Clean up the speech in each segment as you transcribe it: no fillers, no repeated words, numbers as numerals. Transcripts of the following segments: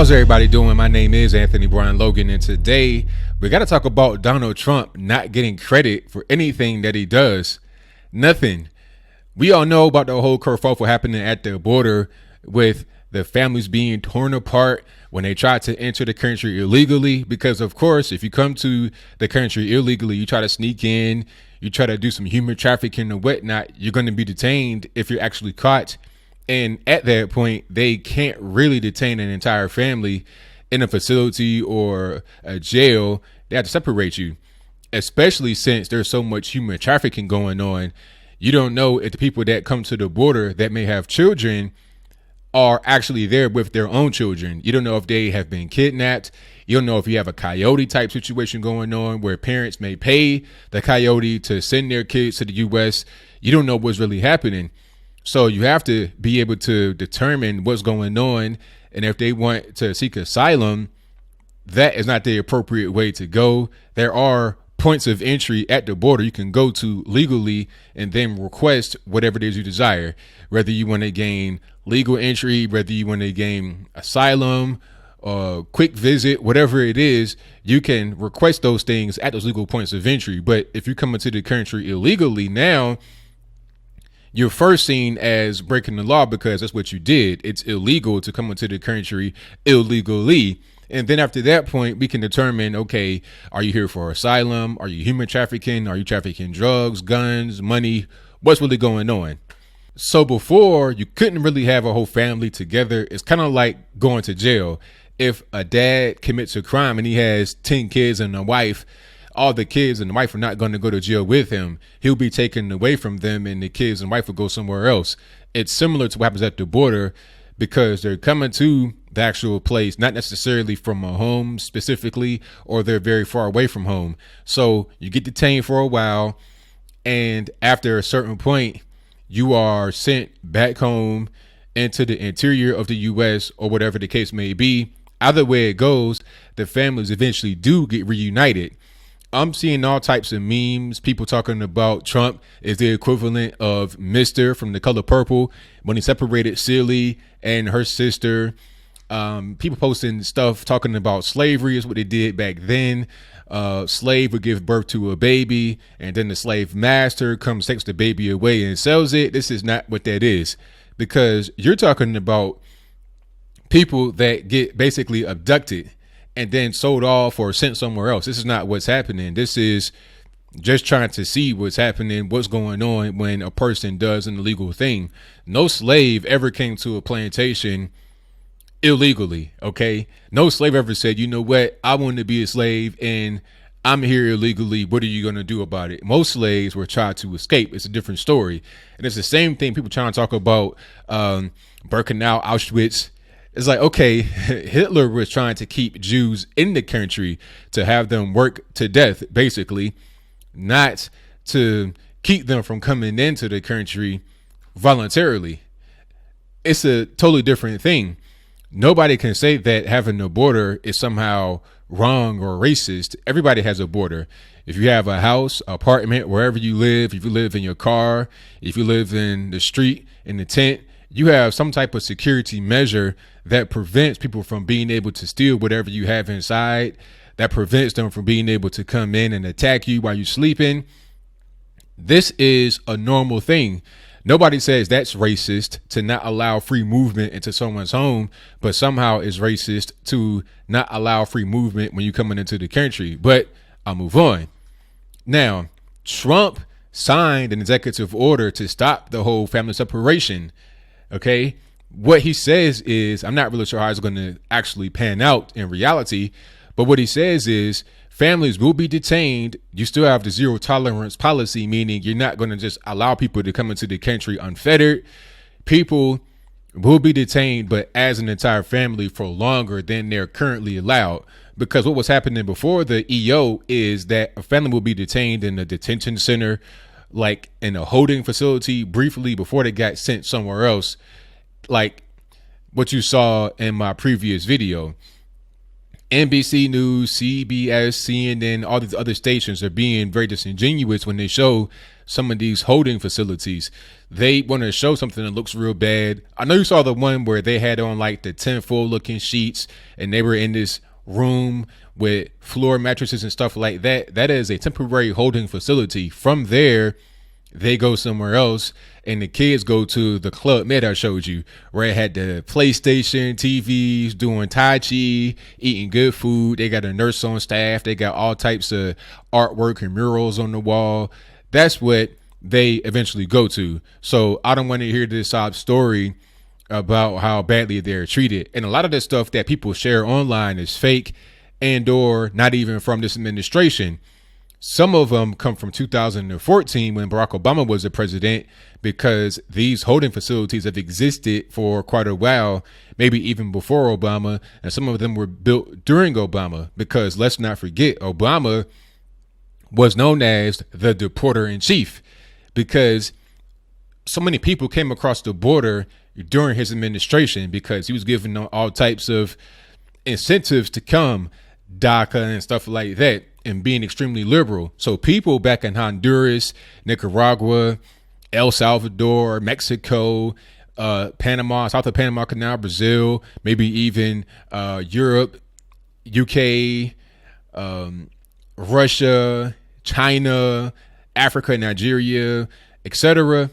How's everybody doing? My name is Anthony Brian Logan, and today we got to talk about Donald Trump not getting credit for anything that he does. Nothing. We all know about the whole kerfuffle happening at the border with the families being torn apart when they try to enter the country illegally. Because, of course, if you come to the country illegally, you try to sneak in, you try to do some human trafficking and whatnot, you're going to be detained if you're actually caught. And at that point, they can't really detain an entire family in a facility or a jail. They have to separate you, especially since there's so much human trafficking going on. You don't know if the people that come to the border that may have children are actually there with their own children. You don't know if they have been kidnapped. You don't know if you have a coyote type situation going on where parents may pay the coyote to send their kids to the U.S. You don't know what's really happening. So you have to be able to determine what's going on. And if they want to seek asylum, that is not the appropriate way to go. There are points of entry at the border you can go to legally and then request whatever it is you desire, whether you want to gain legal entry, whether you want to gain asylum, quick visit, whatever it is, you can request those things at those legal points of entry. But if you come into the country illegally, now you're first seen as breaking the law because that's what you did. It's illegal to come into the country illegally. And then after that point, we can determine, okay, are you here for asylum? Are you human trafficking? Are you trafficking drugs, guns, money? What's really going on? So before, you couldn't really have a whole family together. It's kind of like going to jail. If a dad commits a crime and he has 10 kids and a wife, all the kids and the wife are not going to go to jail with him. He'll be taken away from them and the kids and wife will go somewhere else. It's similar to what happens at the border because they're coming to the actual place, not necessarily from a home specifically, or they're very far away from home. So you get detained for a while. And after a certain point, you are sent back home into the interior of the U.S. or whatever the case may be. Either way it goes, the families eventually do get reunited. I'm seeing all types of memes, people talking about Trump is the equivalent of Mr. from The Color Purple when he separated Celie and her sister. People posting stuff talking about slavery is what they did back then. Slave would give birth to a baby and then the slave master comes, takes the baby away and sells it. This is not what that is, because you're talking about people that get basically abducted and then sold off or sent somewhere else. This is not what's happening. This is just trying to see what's happening, what's going on when a person does an illegal thing. No slave ever came to a plantation illegally, okay? No slave ever said, you know what, I want to be a slave and I'm here illegally. What are you going to do about it? Most slaves were trying to escape. It's a different story. And it's the same thing people trying to talk about Birkenau, Auschwitz. It's like, okay, Hitler was trying to keep Jews in the country to have them work to death, basically, not to keep them from coming into the country voluntarily. It's a totally different thing. Nobody can say that having a border is somehow wrong or racist. Everybody has a border. If you have a house, apartment, wherever you live, if you live in your car, if you live in the street, in the tent, you have some type of security measure that prevents people from being able to steal whatever you have inside, that prevents them from being able to come in and attack you while you're sleeping. This is a normal thing. Nobody says that's racist to not allow free movement into someone's home, but somehow it's racist to not allow free movement when you're coming into the country. But I'll move on. Now, Trump signed an executive order to stop the whole family separation. Okay, what he says is, I'm not really sure how it's going to actually pan out in reality, but what he says is families will be detained. You still have the zero tolerance policy, meaning you're not going to just allow people to come into the country unfettered. People will be detained, but as an entire family for longer than they're currently allowed. Because what was happening before the EO is that a family will be detained in a detention center, like in a holding facility briefly before they got sent somewhere else, like what you saw in my previous video. NBC News, CBS, CNN, all these other stations are being very disingenuous when they show some of these holding facilities. They want to show something that looks real bad. I know you saw the one where they had on like the tinfoil looking sheets and they were in this room with floor mattresses and stuff like that. That is a temporary holding facility. From there, they go somewhere else, and the kids go to the Club Med I showed you, where it had the PlayStation, TVs, doing Tai Chi, eating good food. They got a nurse on staff. They got all types of artwork and murals on the wall. That's what they eventually go to. So I don't want to hear this sob story about how badly they're treated. And a lot of the stuff that people share online is fake and or not even from this administration. Some of them come from 2014 when Barack Obama was the president, because these holding facilities have existed for quite a while, maybe even before Obama. And some of them were built during Obama, because let's not forget, Obama was known as the deporter in chief, because so many people came across the border during his administration, because he was giving them all types of incentives to come, DACA and stuff like that, and being extremely liberal. So people back in Honduras, Nicaragua, El Salvador, Mexico, Panama, south of Panama Canal, Brazil, maybe even Europe, UK, Russia, China, Africa, Nigeria, etc.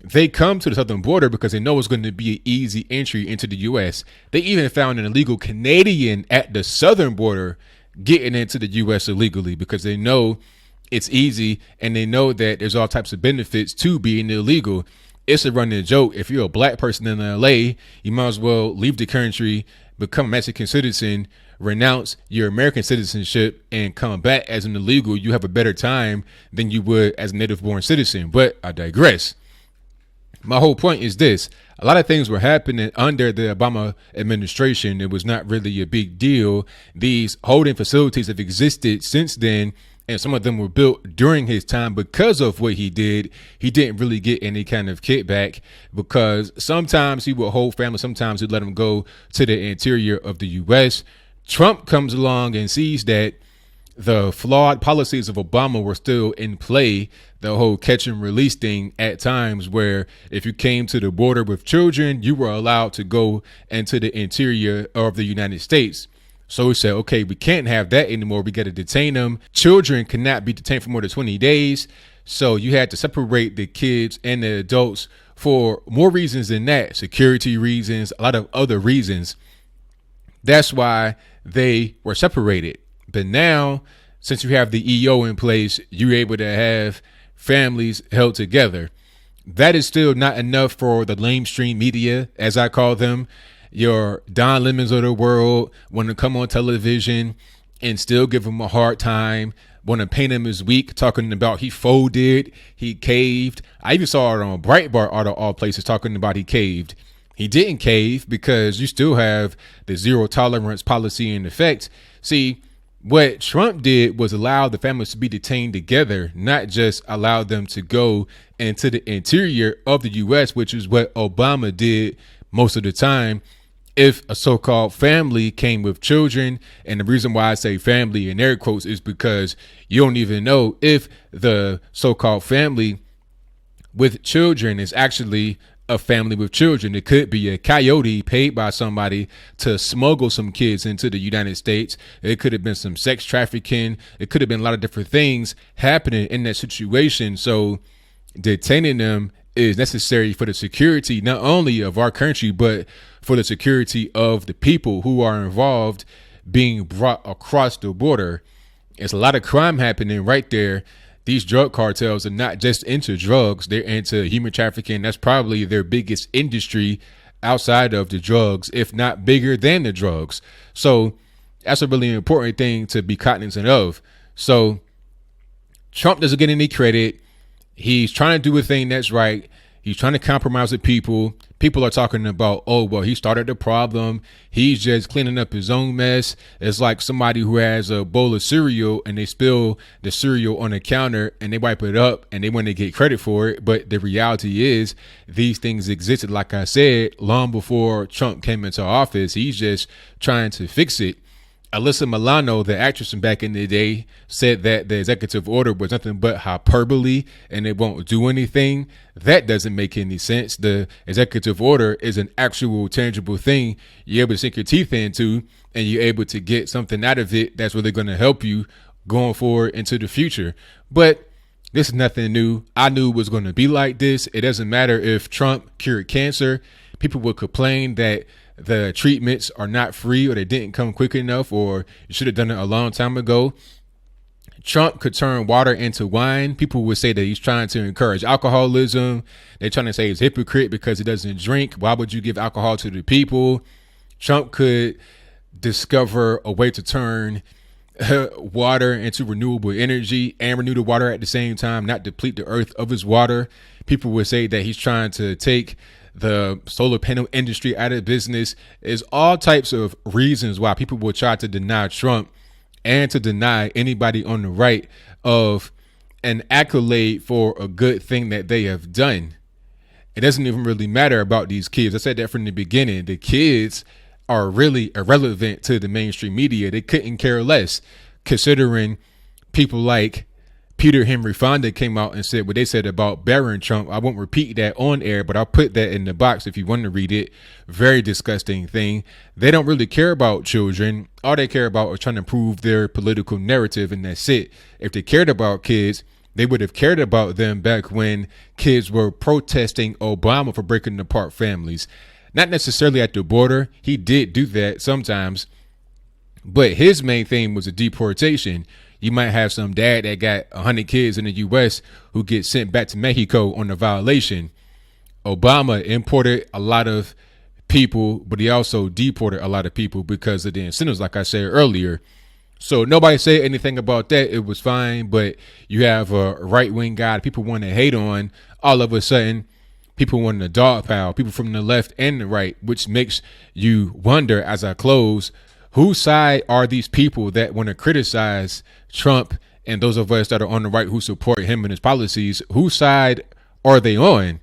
They come to the southern border because they know it's going to be an easy entry into the U.S. They even found an illegal Canadian at the southern border getting into the U.S. illegally, because they know it's easy and they know that there's all types of benefits to being illegal. It's a running joke. If you're a black person in LA, you might as well leave the country, become a Mexican citizen, renounce your American citizenship, and come back as an illegal. You have a better time than you would as a native born citizen. But I digress. My whole point is this: a lot of things were happening under the Obama administration. It was not really a big deal. These holding facilities have existed since then, and some of them were built during his time. Because of what he did, he didn't really get any kind of kickback, because sometimes he would hold families, sometimes he'd let them go to the interior of the U.S. Trump comes along and sees that the flawed policies of Obama were still in play. The whole catch and release thing at times, where if you came to the border with children, you were allowed to go into the interior of the United States. So he said, okay, we can't have that anymore. We got to detain them. Children cannot be detained for more than 20 days. So you had to separate the kids and the adults for more reasons than that. Security reasons, a lot of other reasons. That's why they were separated. But now, since you have the EO in place, you're able to have families held together. That is still not enough for the lamestream media, as I call them. Your Don Lemons of the world want to come on television and still give him a hard time, want to paint him as weak, talking about he folded, he caved. I even saw it on Breitbart, out of all places, talking about he caved. He didn't cave, because you still have the zero tolerance policy in effect. See, what Trump did was allow the families to be detained together, not just allow them to go into the interior of the U.S., which is what Obama did most of the time. If a so-called family came with children, and the reason why I say family in air quotes is because you don't even know if the so-called family with children is actually a family with children. It could be a coyote paid by somebody to smuggle some kids into the United States. It could have been some sex trafficking. It could have been a lot of different things happening in that situation. So detaining them is necessary for the security, not only of our country, but for the security of the people who are involved being brought across the border. It's a lot of crime happening right there. These drug cartels are not just into drugs, they're into human trafficking. That's probably their biggest industry outside of the drugs, if not bigger than the drugs. So that's a really important thing to be cognizant of. So Trump doesn't get any credit. He's trying to do a thing that's right. He's trying to compromise with people. People are talking about, oh, well, he started the problem. He's just cleaning up his own mess. It's like somebody who has a bowl of cereal and they spill the cereal on the counter and they wipe it up and they want to get credit for it. But the reality is these things existed, like I said, long before Trump came into office. He's just trying to fix it. Alyssa Milano, the actress from back in the day, said that the executive order was nothing but hyperbole and it won't do anything. That doesn't make any sense. The executive order is an actual tangible thing you're able to sink your teeth into, and you're able to get something out of it that's really going to help you going forward into the future. But this is nothing new. I knew it was going to be like this. It doesn't matter if Trump cured cancer. People will complain that the treatments are not free, or they didn't come quick enough, or you should have done it a long time ago. Trump could turn water into wine. People would say that he's trying to encourage alcoholism. They're trying to say he's a hypocrite because he doesn't drink. Why would you give alcohol to the people? Trump could discover a way to turn water into renewable energy and renew the water at the same time, not deplete the earth of its water. People would say that he's trying to take the solar panel industry out of business. Is all types of reasons why people will try to deny Trump and to deny anybody on the right of an accolade for a good thing that they have done. It doesn't even really matter about these kids. I said that from the beginning. The kids are really irrelevant to the mainstream media. They couldn't care less, considering people like Peter Henry Fonda came out and said what they said about Barron Trump. I won't repeat that on air, but I'll put that in the box if you want to read it. Very disgusting thing. They don't really care about children. All they care about is trying to prove their political narrative, and that's it. If they cared about kids, they would have cared about them back when kids were protesting Obama for breaking apart families. Not necessarily at the border. He did do that sometimes, but his main thing was a deportation. You might have some dad that got 100 kids in the U.S. who get sent back to Mexico on a violation. Obama imported a lot of people, but he also deported a lot of people because of the incentives, like I said earlier. So nobody said anything about that. It was fine, but you have a right-wing guy people want to hate on. All of a sudden, people want to dogpile, people from the left and the right, which makes you wonder, as I close, whose side are these people that want to criticize Trump and those of us that are on the right who support him and his policies? Whose side are they on?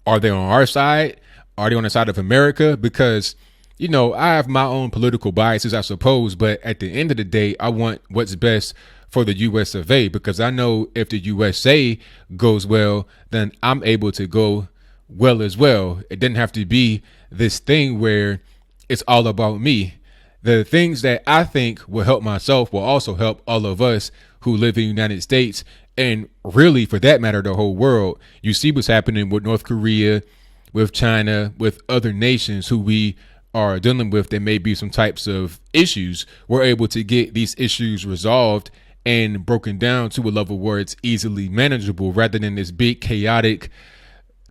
Are they on our side? Are they on the side of America? Because, you know, I have my own political biases, I suppose, but at the end of the day, I want what's best for the US of A, because I know if the USA goes well, then I'm able to go well as well. It didn't have to be this thing where it's all about me. The things that I think will help myself will also help all of us who live in the United States, and really, for that matter, the whole world. You see what's happening with North Korea, with China, with other nations who we are dealing with. There may be some types of issues. We're able to get these issues resolved and broken down to a level where it's easily manageable, rather than this big chaotic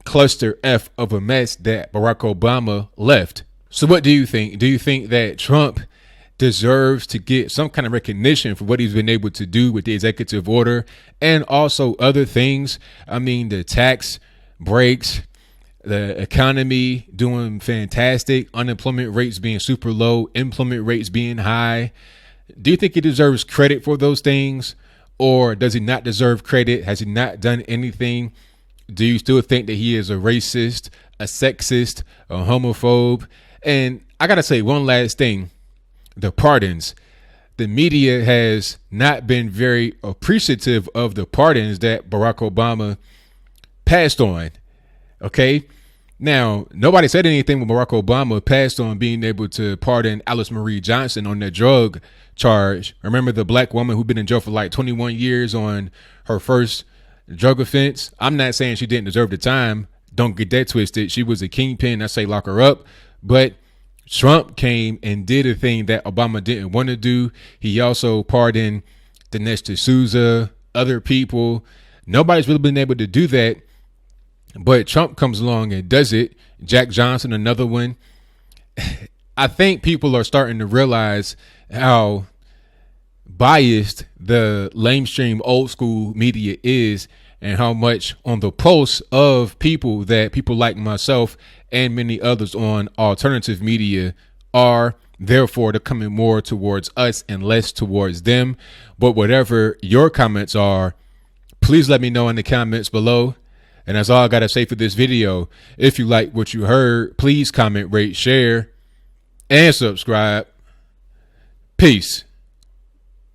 cluster F of a mess that Barack Obama left. So what do you think? Do you think that Trump deserves to get some kind of recognition for what he's been able to do with the executive order and also other things? I mean, the tax breaks, the economy doing fantastic, unemployment rates being super low, employment rates being high. Do you think he deserves credit for those things, or does he not deserve credit? Has he not done anything? Do you still think that he is a racist, a sexist, a homophobe? And I got to say one last thing, the pardons. The media has not been very appreciative of the pardons that Barack Obama passed on. Okay. Now, nobody said anything when Barack Obama passed on being able to pardon Alice Marie Johnson on that drug charge. Remember the black woman who'd been in jail for like 21 years on her first drug offense? I'm not saying she didn't deserve the time. Don't get that twisted. She was a kingpin. I say lock her up. But Trump came and did a thing that Obama didn't want to do. He also pardoned Dinesh D'Souza, other people. Nobody's really been able to do that. But Trump comes along and does it. Jack Johnson, another one. I think people are starting to realize how biased the lamestream old school media is, and how much on the pulse of people that people like myself and many others on alternative media are. Therefore, they're coming more towards us and less towards them. But whatever your comments are, please let me know in the comments below. And that's all I got to say for this video. If you like what you heard, please comment, rate, share, and subscribe. Peace.